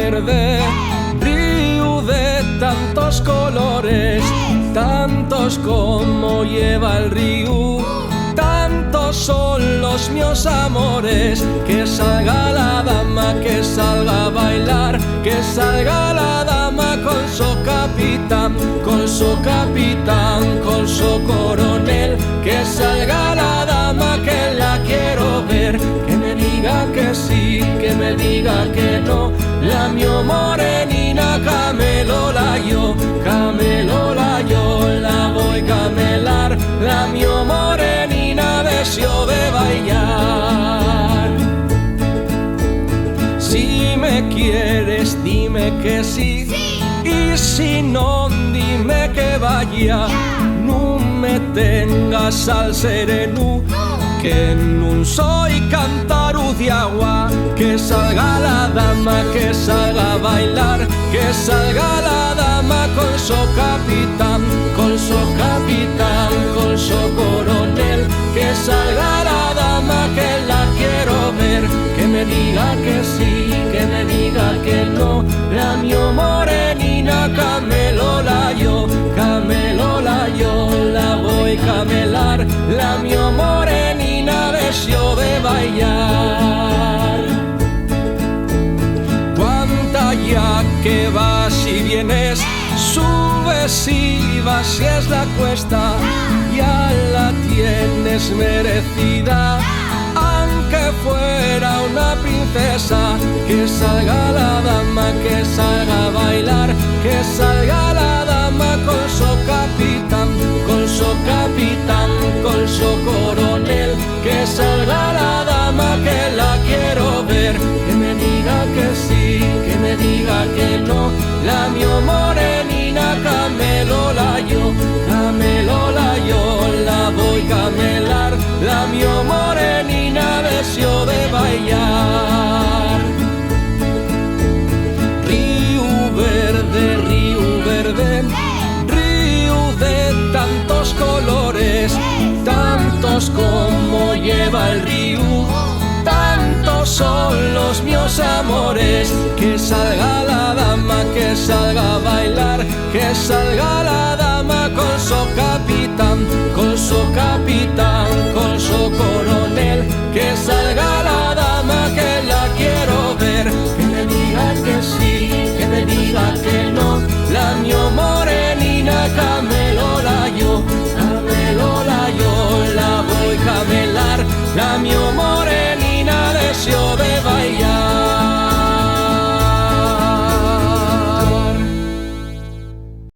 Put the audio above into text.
verde, río de tantos colores, tantos como lleva el río, tantos son los míos amores. Que salga la dama, que salga a bailar, que salga la dama con su capitán, con su capitán, con su coronel. Que salga la dama, que la quiero ver, que me diga que sí, que me diga que no. La mio morenina camelola yo, la voy camelar. La mio morenina deseo de bailar. Si me quieres, dime que sí, y si no, dime que vaya. No me tengas al sereno, que no soy cantaru de agua. Que salga la dama, que salga a bailar, que salga la dama con su capitán, con su capitán, con su coronel. Que salga la dama, que la quiero ver, que me diga que sí, que me diga que no. La mio morenina camelola yo, la voy camelar. La mio morenina deseo de bailar. Cuánta ya que vas y vienes, subes y bajas la cuesta, ya la tienes merecida, aunque fuera una princesa. Que salga la dama, que salga a bailar, que salga la dama con su capitán, con su capitán, con su coronel. Que salga la dama, que la quiero ver, que me diga que sí, que me diga que no. La mio morenina camelola yo, la voy camelar. La mio morenina deseo de bailar. Río verde, río de tantos colores, tantos como lleva el río, tantos son los míos amores. Que salga la dama, que salga a bailar, que salga la dama